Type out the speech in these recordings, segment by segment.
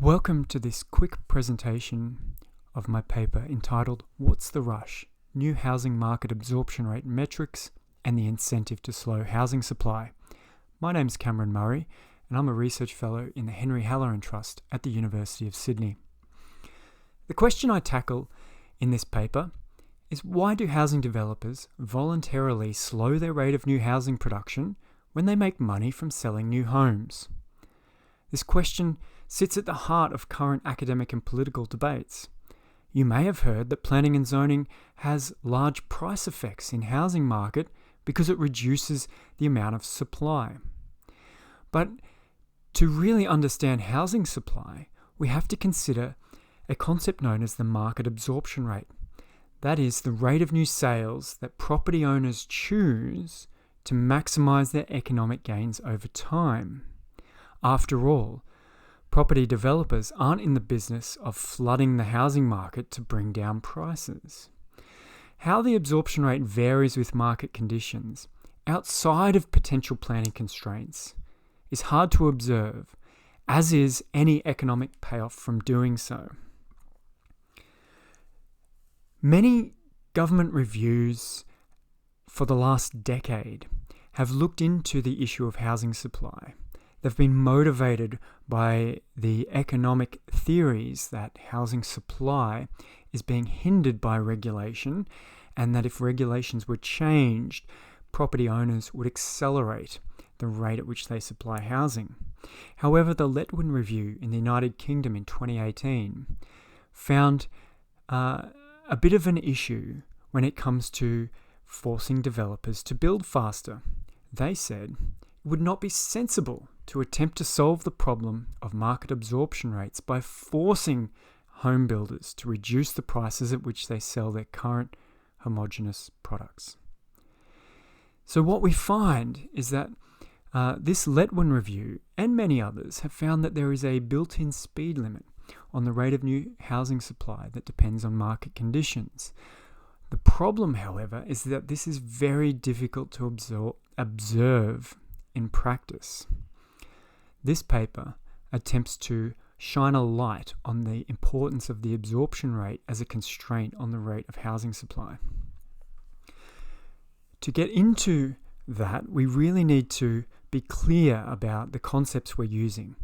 Welcome to this quick presentation of my paper entitled What's the Rush? New Housing Market Absorption Rate Metrics and the Incentive to Slow Housing Supply. My name's Cameron Murray and I'm a research fellow in the Henry Halloran Trust at the University of Sydney. The question I tackle in this paper is why do housing developers voluntarily slow their rate of new housing production when they make money from selling new homes? This question sits at the heart of current academic and political debates. You may have heard that planning and zoning has large price effects in housing market because it reduces the amount of supply. But to really understand housing supply, we have to consider a concept known as the market absorption rate. That is the rate of new sales that property owners choose to maximize their economic gains over time. After all, property developers aren't in the business of flooding the housing market to bring down prices. How the absorption rate varies with market conditions, outside of potential planning constraints, is hard to observe, as is any economic payoff from doing so. Many government reviews for the last decade have looked into the issue of housing supply. They've been motivated by the economic theories that housing supply is being hindered by regulation and that if regulations were changed, property owners would accelerate the rate at which they supply housing. However, the Letwin Review in the United Kingdom in 2018 found a bit of an issue when it comes to forcing developers to build faster. They said it would not be sensible to attempt to solve the problem of market absorption rates by forcing home builders to reduce the prices at which they sell their current homogeneous products. So what we find is that this Letwin Review and many others have found that there is a built-in speed limit on the rate of new housing supply that depends on market conditions. The problem, however, is that this is very difficult to observe in practice. This paper attempts to shine a light on the importance of the absorption rate as a constraint on the rate of housing supply. To get into that, we really need to be clear about the concepts we're using.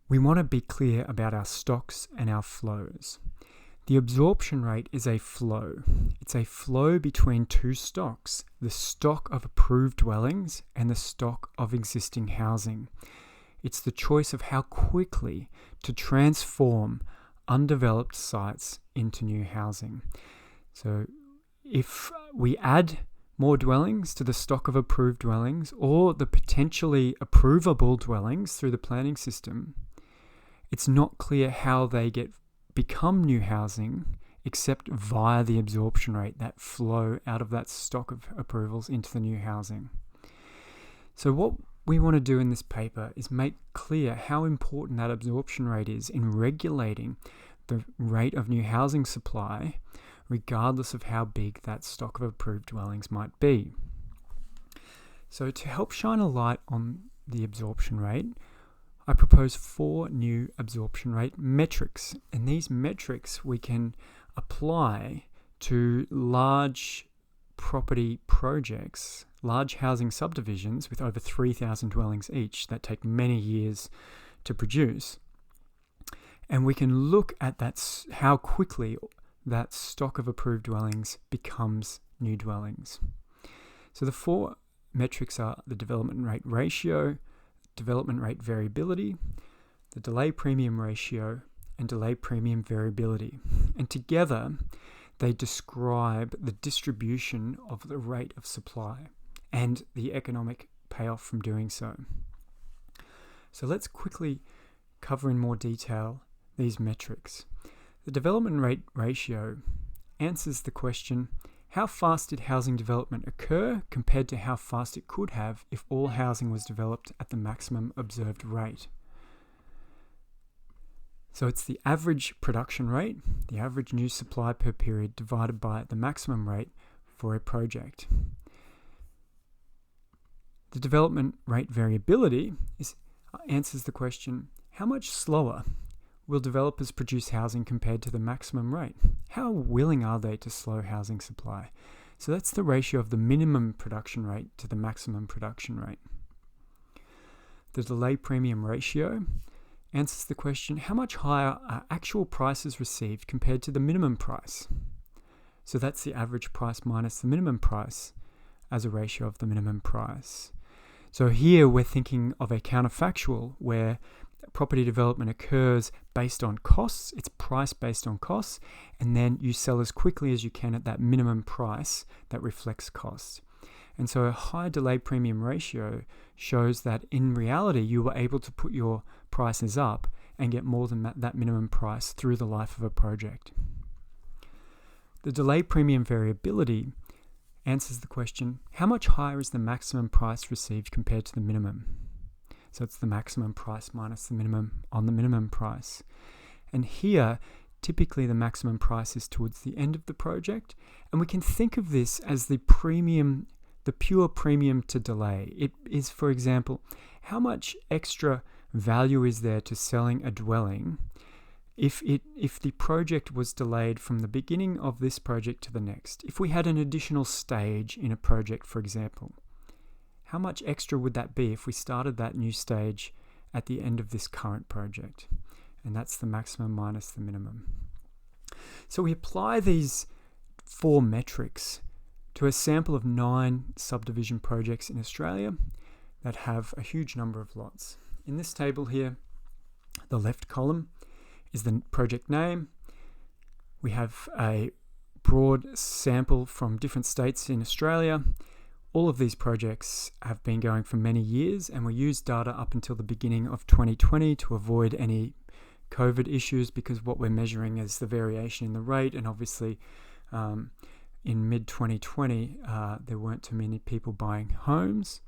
We want to be clear about our stocks and our flows. The absorption rate is a flow. It's a flow between two stocks, the stock of approved dwellings and the stock of existing housing. It's the choice of how quickly to transform undeveloped sites into new housing. So if we add more dwellings to the stock of approved dwellings or the potentially approvable dwellings through the planning system, it's not clear how they become new housing except via the absorption rate, that flow out of that stock of approvals into the new housing. So what we want to do in this paper is make clear how important that absorption rate is in regulating the rate of new housing supply, regardless of how big that stock of approved dwellings might be. So to help shine a light on the absorption rate, I propose 4 new absorption rate metrics, and these metrics we can apply to large property projects, large housing subdivisions with over 3,000 dwellings each that take many years to produce. And we can look at how quickly that stock of approved dwellings becomes new dwellings. So the 4 metrics are the development rate ratio, development rate variability, the delay premium ratio, and delay premium variability. And together, they describe the distribution of the rate of supply and the economic payoff from doing so. So let's quickly cover in more detail these metrics. The development rate ratio answers the question, how fast did housing development occur compared to how fast it could have if all housing was developed at the maximum observed rate? So it's the average production rate, the average new supply per period divided by the maximum rate for a project. The development rate variability answers the question, how much slower will developers produce housing compared to the maximum rate? How willing are they to slow housing supply? So that's the ratio of the minimum production rate to the maximum production rate. The delay premium ratio answers the question, how much higher are actual prices received compared to the minimum price? So that's the average price minus the minimum price as a ratio of the minimum price. So here we're thinking of a counterfactual where property development occurs based on costs, it's priced based on costs, and then you sell as quickly as you can at that minimum price that reflects costs. And so a high delay premium ratio shows that in reality you were able to put your prices up and get more than that minimum price through the life of a project. The delay premium variability answers the question, how much higher is the maximum price received compared to the minimum? So it's the maximum price minus the minimum on the minimum price. And here, typically the maximum price is towards the end of the project, and we can think of this as the premium, the pure premium to delay. It is, for example, how much extra value is there to selling a dwelling if the project was delayed from the beginning of this project to the next. If we had an additional stage in a project, for example, how much extra would that be if we started that new stage at the end of this current project? And that's the maximum minus the minimum. So we apply these 4 metrics to a sample of 9 subdivision projects in Australia that have a huge number of lots. In this table here, the left column is the project name. We have a broad sample from different states in Australia. All of these projects have been going for many years, and we use data up until the beginning of 2020 to avoid any COVID issues, because what we're measuring is the variation in the rate, and obviously in mid-2020 there weren't too many people buying homes.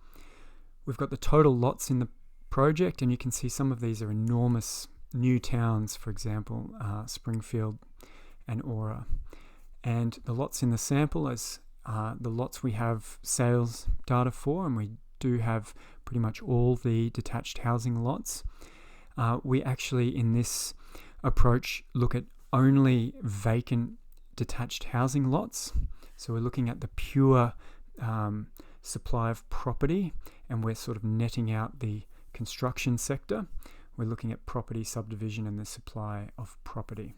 We've got the total lots in the project, and you can see some of these are enormous new towns, for example, Springfield and Aura. And the lots in the sample is the lots we have sales data for, and we do have pretty much all the detached housing lots. We actually, in this approach, look at only vacant detached housing lots. So we're looking at the pure supply of property, and we're sort of netting out the construction sector. We're looking at property, subdivision, and the supply of property.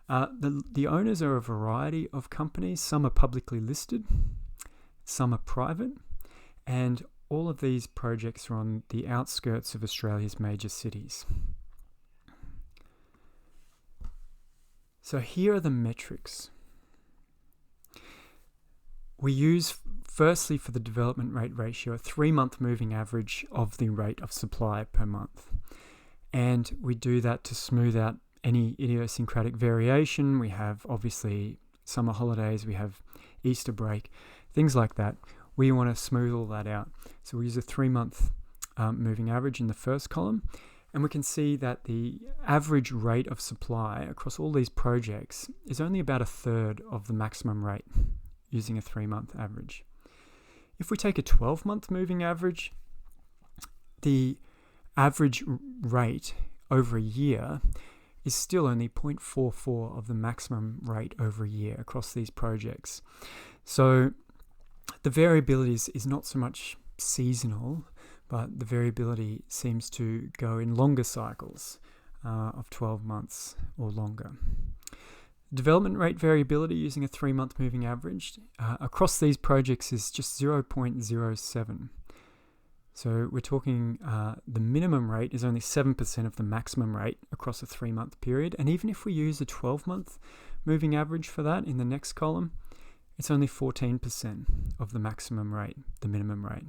The owners are a variety of companies. Some are publicly listed, some are private, and all of these projects are on the outskirts of Australia's major cities. So here are the metrics. We use, firstly, for the development rate ratio, a 3-month moving average of the rate of supply per month. And we do that to smooth out any idiosyncratic variation. We have obviously summer holidays, we have Easter break, things like that. We want to smooth all that out. So we use a 3-month moving average in the first column, and we can see that the average rate of supply across all these projects is only about 1/3 of the maximum rate using a 3-month average. If we take a 12-month moving average, the average rate over a year is still only 0.44 of the maximum rate over a year across these projects. So the variability is not so much seasonal, but the variability seems to go in longer cycles of 12 months or longer. Development rate variability using a 3-month moving average across these projects is just 0.07. So we're talking the minimum rate is only 7% of the maximum rate across a 3-month period. And even if we use a 12-month moving average for that in the next column, it's only 14% of the maximum rate, the minimum rate.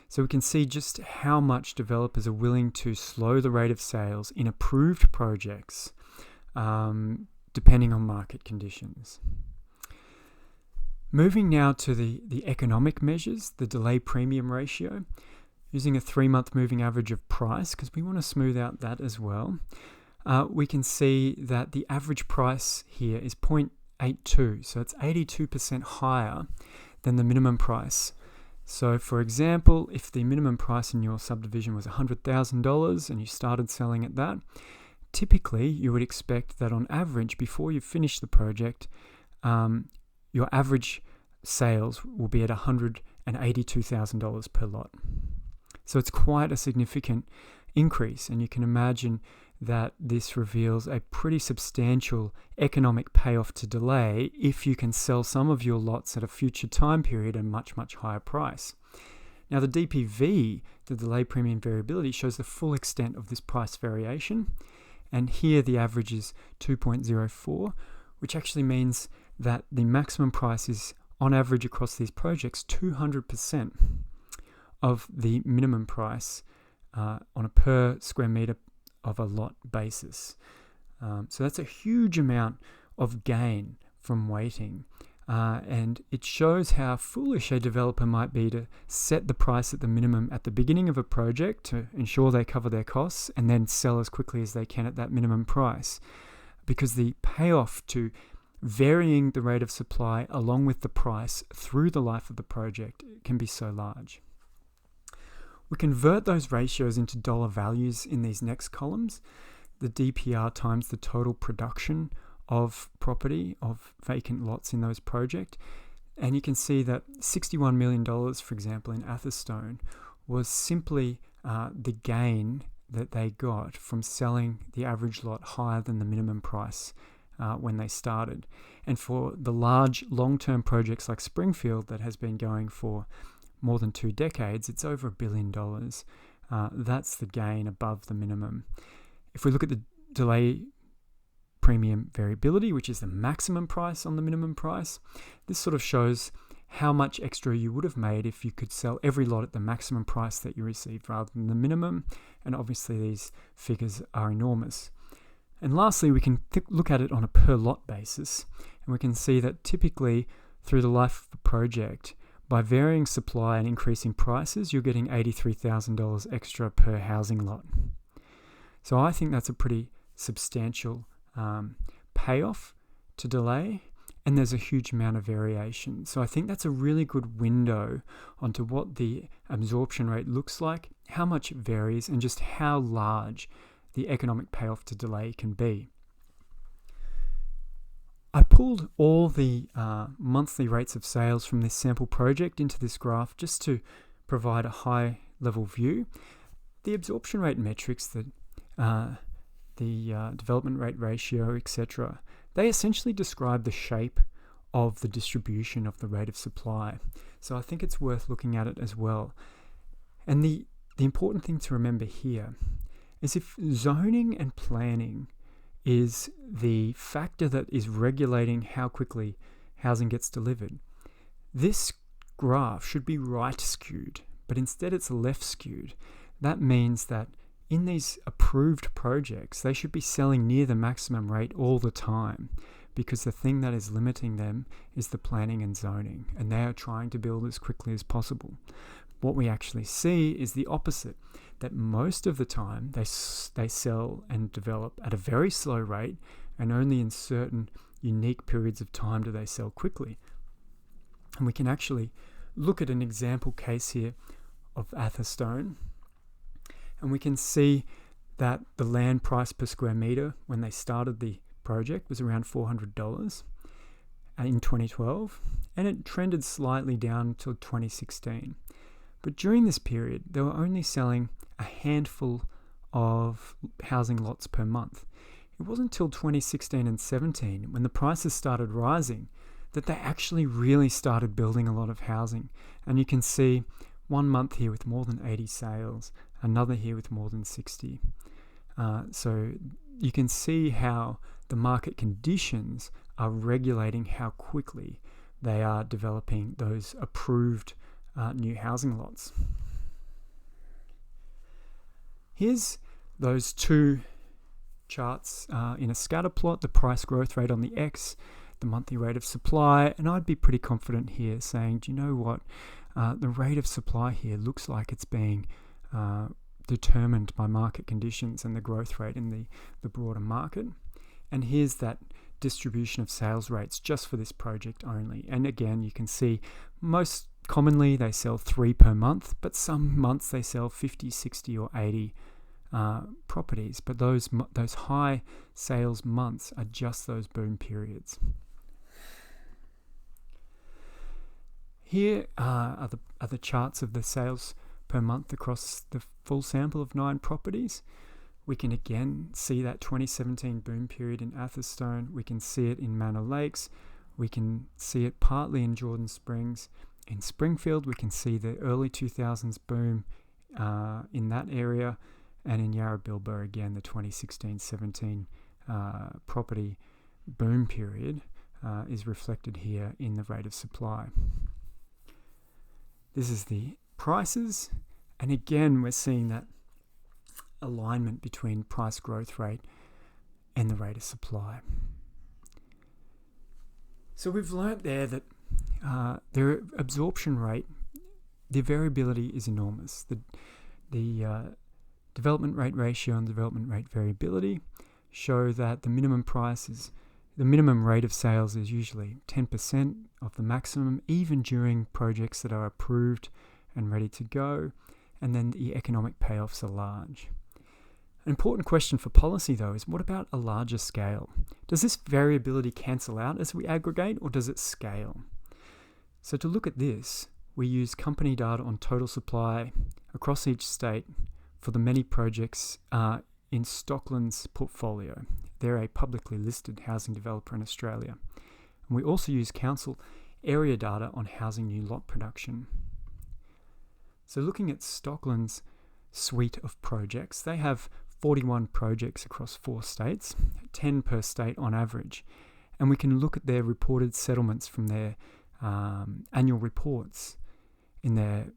So we can see just how much developers are willing to slow the rate of sales in approved projects, depending on market conditions. Moving now to the economic measures, the delay premium ratio, using a 3-month moving average of price, because we want to smooth out that as well. We can see that the average price here is 0.82, so it's 82% higher than the minimum price So for example, if the minimum price in your subdivision was $100,000 and you started selling at that, typically you would expect that on average, before you finish the project, your average sales will be at $182,000 per lot. So it's quite a significant increase, and you can imagine that this reveals a pretty substantial economic payoff to delay if you can sell some of your lots at a future time period at a much, much higher price. Now the DPV, the delay premium variability, shows the full extent of this price variation, and here the average is 2.04, which actually means that the maximum price is on average across these projects 200% of the minimum price on a per square meter of a lot basis. So that's a huge amount of gain from waiting. And it shows how foolish a developer might be to set the price at the minimum at the beginning of a project to ensure they cover their costs and then sell as quickly as they can at that minimum price. Because the payoff to varying the rate of supply along with the price through the life of the project can be so large. We convert those ratios into dollar values in these next columns. The DPR times the total production of property, of vacant lots in those projects. And you can see that $61 million, for example, in Atherstone was simply the gain that they got from selling the average lot higher than the minimum price when they started. And for the large long-term projects like Springfield that has been going for more than 2 decades, it's over $1 billion. That's the gain above the minimum. If we look at the delay premium variability, which is the maximum price on the minimum price, this sort of shows how much extra you would have made if you could sell every lot at the maximum price that you received rather than the minimum. And obviously these figures are enormous. And lastly, we can look at it on a per lot basis, and we can see that typically through the life of a project, by varying supply and increasing prices, you're getting $83,000 extra per housing lot. So I think that's a pretty substantial payoff to delay, and there's a huge amount of variation. So I think that's a really good window onto what the absorption rate looks like, how much it varies, and just how large the economic payoff to delay can be. I pulled all the monthly rates of sales from this sample project into this graph just to provide a high level view. The absorption rate metrics, the development rate ratio, etc., they essentially describe the shape of the distribution of the rate of supply. So I think it's worth looking at it as well. And the important thing to remember here is if zoning and planning is the factor that is regulating how quickly housing gets delivered, this graph should be right skewed, but instead it's left skewed. That means that in these approved projects, they should be selling near the maximum rate all the time, because the thing that is limiting them is the planning and zoning, and they are trying to build as quickly as possible. What we actually see is the opposite, that most of the time they sell and develop at a very slow rate, and only in certain unique periods of time do they sell quickly. And we can actually look at an example case here of Atherstone, and we can see that the land price per square meter when they started the project was around $400 in 2012, and it trended slightly down until 2016. But during this period, they were only selling a handful of housing lots per month. It wasn't until 2016 and 17, when the prices started rising, that they actually really started building a lot of housing. And you can see one month here with more than 80 sales, another here with more than 60. So you can see how the market conditions are regulating how quickly they are developing those approved new housing lots. Here's those two charts in a scatter plot, the price growth rate on the X, the monthly rate of supply, and I'd be pretty confident here saying, do you know what, the rate of supply here looks like it's being determined by market conditions and the growth rate in the broader market. And here's that distribution of sales rates just for this project only. And again, you can see most commonly they sell 3 per month, but some months they sell 50, 60 or 80 properties. But those high sales months are just those boom periods. Here are the charts of the sales per month across the full sample of 9 properties. We can again see that 2017 boom period in Atherstone. We can see it in Manor Lakes. We can see it partly in Jordan Springs. In Springfield, we can see the early 2000s boom in that area. And in Yarra Bilbo, again, the 2016-17 property boom period is reflected here in the rate of supply. This is the prices. And again, we're seeing that alignment between price growth rate and the rate of supply. So we've learnt there that their absorption rate, the variability is enormous. The development rate ratio and development rate variability show that the minimum rate of sales is usually 10% of the maximum, even during projects that are approved and ready to go, and then the economic payoffs are large. An important question for policy, though, is what about a larger scale? Does this variability cancel out as we aggregate, or does it scale? So to look at this, we use company data on total supply across each state for the many projects in Stockland's portfolio. They're a publicly listed housing developer in Australia. And we also use council area data on housing new lot production. So looking at Stockland's suite of projects, they have 41 projects across 4 states, 10 per state on average. And we can look at their reported settlements from their annual reports in their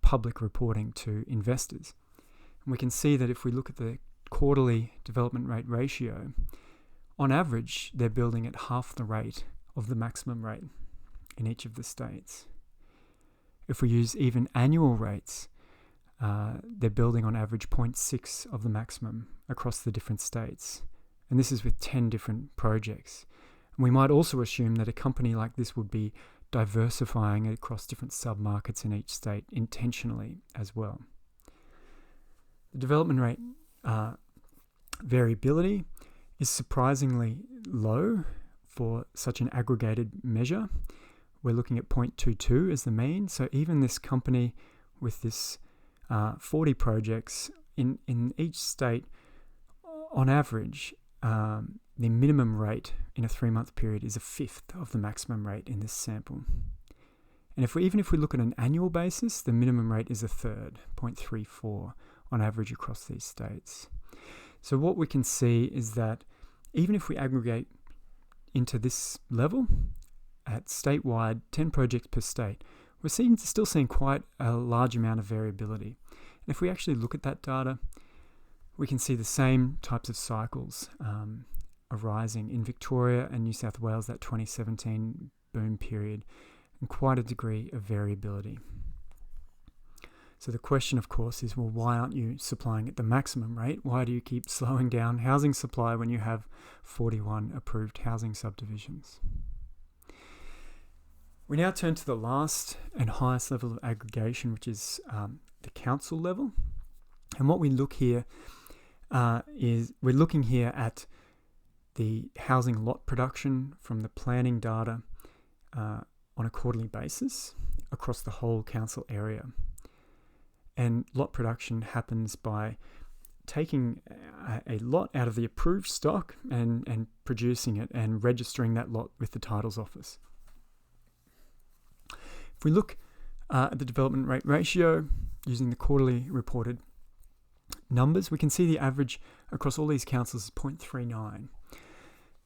public reporting to investors. And we can see that if we look at the quarterly development rate ratio, on average, they're building at half the rate of the maximum rate in each of the states. If we use even annual rates, they're building on average 0.6 of the maximum across the different states. And this is with 10 different projects. And we might also assume that a company like this would be diversifying across different sub-markets in each state intentionally as well. The development rate variability is surprisingly low for such an aggregated measure. We're looking at 0.22 as the mean. So even this company with this 40 projects in each state, on average, the minimum rate in a 3-month period is a fifth of the maximum rate in this sample. And if we look at an annual basis, the minimum rate is a third, 0.34 on average across these states. So what we can see is that even if we aggregate into this level at statewide, 10 projects per state, we're still seeing quite a large amount of variability. And if we actually look at that data, we can see the same types of cycles arising in Victoria and New South Wales, that 2017 boom period, and quite a degree of variability. So the question, of course, is, well, why aren't you supplying at the maximum rate? Why do you keep slowing down housing supply when you have 41 approved housing subdivisions? We now turn to the last and highest level of aggregation, which is the council level. And what we look here is we're looking here at the housing lot production from the planning data on a quarterly basis across the whole council area. And lot production happens by taking a lot out of the approved stock and producing it and registering that lot with the titles office. If we look at the development rate ratio using the quarterly reported numbers, we can see the average across all these councils is 0.39.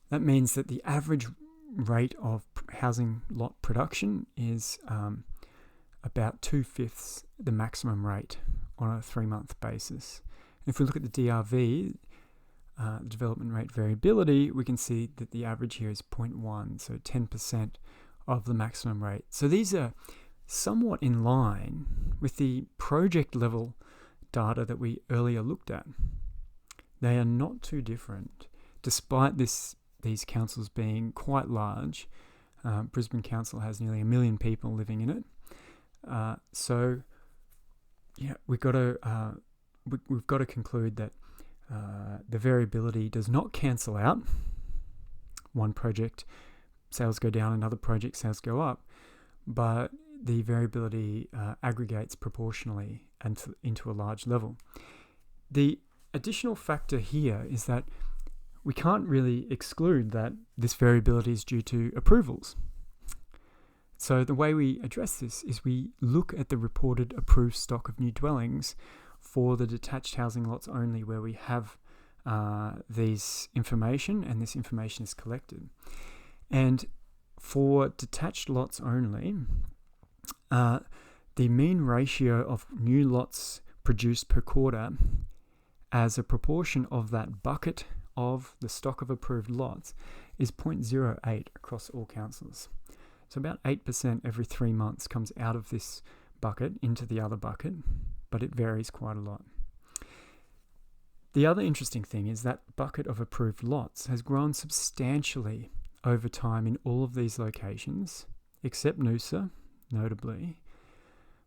That means that the average rate of housing lot production is about 2/5 the maximum rate on a 3-month basis. And if we look at the DRV, development rate variability, we can see that the average here is 0.1, so 10% of the maximum rate. So these are somewhat in line with the project level data that we earlier looked at. They are not too different, despite these councils being quite large. Brisbane Council has nearly 1 million people living in it. So we've got to conclude that the variability does not cancel out. One project sales go down, another project sales go up, but the variability aggregates proportionally and into a large level. The additional factor here is that we can't really exclude that this variability is due to approvals. So the way we address this is we look at the reported approved stock of new dwellings for the detached housing lots only, where we have these information, and this information is collected. And for detached lots only, the mean ratio of new lots produced per quarter as a proportion of that bucket of the stock of approved lots is 0.08 across all councils. So about 8% every 3 months comes out of this bucket into the other bucket, but it varies quite a lot. The other interesting thing is that bucket of approved lots has grown substantially over time in all of these locations, except Noosa, notably,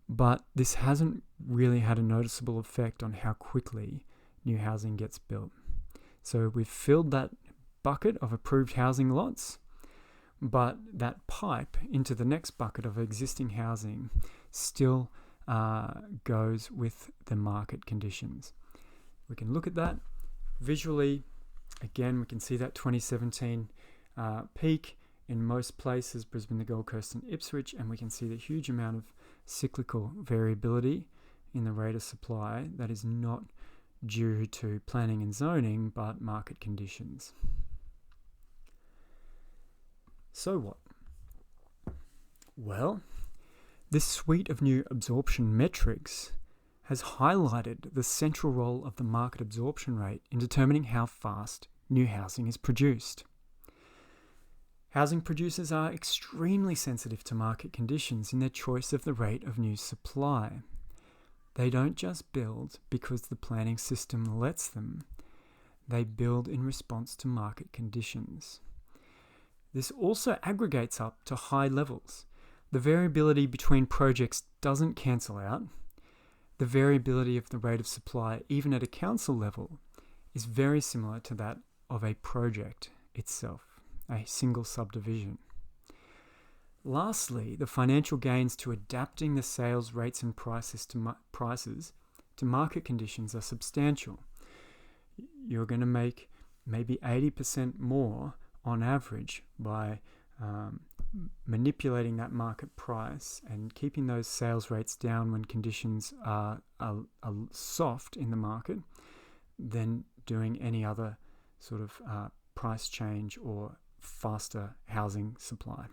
but this hasn't really had a noticeable effect on how quickly new housing gets built. So we've filled that bucket of approved housing lots, but that pipe into the next bucket of existing housing still goes with the market conditions. We can look at that visually. Again, we can see that 2017 peak in most places, Brisbane, the Gold Coast and Ipswich, and we can see the huge amount of cyclical variability in the rate of supply that is not due to planning and zoning, but market conditions. So what? Well, this suite of new absorption metrics has highlighted the central role of the market absorption rate in determining how fast new housing is produced. Housing producers are extremely sensitive to market conditions in their choice of the rate of new supply. They don't just build because the planning system lets them. They build in response to market conditions. This also aggregates up to high levels. The variability between projects doesn't cancel out. The variability of the rate of supply, even at a council level, is very similar to that of a project itself, a single subdivision. Lastly, the financial gains to adapting the sales rates and prices to market conditions are substantial. You're going to make maybe 80% more on average by manipulating that market price and keeping those sales rates down when conditions are soft in the market than doing any other sort of price change or faster housing supply.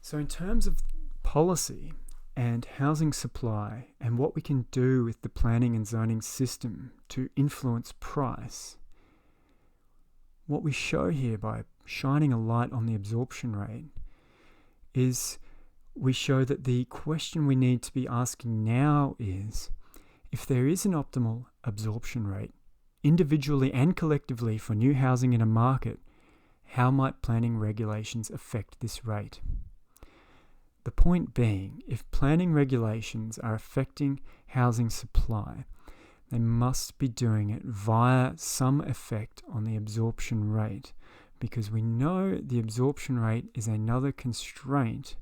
So in terms of policy and housing supply and what we can do with the planning and zoning system to influence price, what we show here by shining a light on the absorption rate is we show that the question we need to be asking now is, if there is an optimal absorption rate, individually and collectively for new housing in a market, how might planning regulations affect this rate? The point being, if planning regulations are affecting housing supply, they must be doing it via some effect on the absorption rate, because we know the absorption rate is another constraint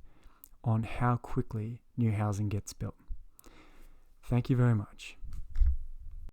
on how quickly new housing gets built. Thank you very much.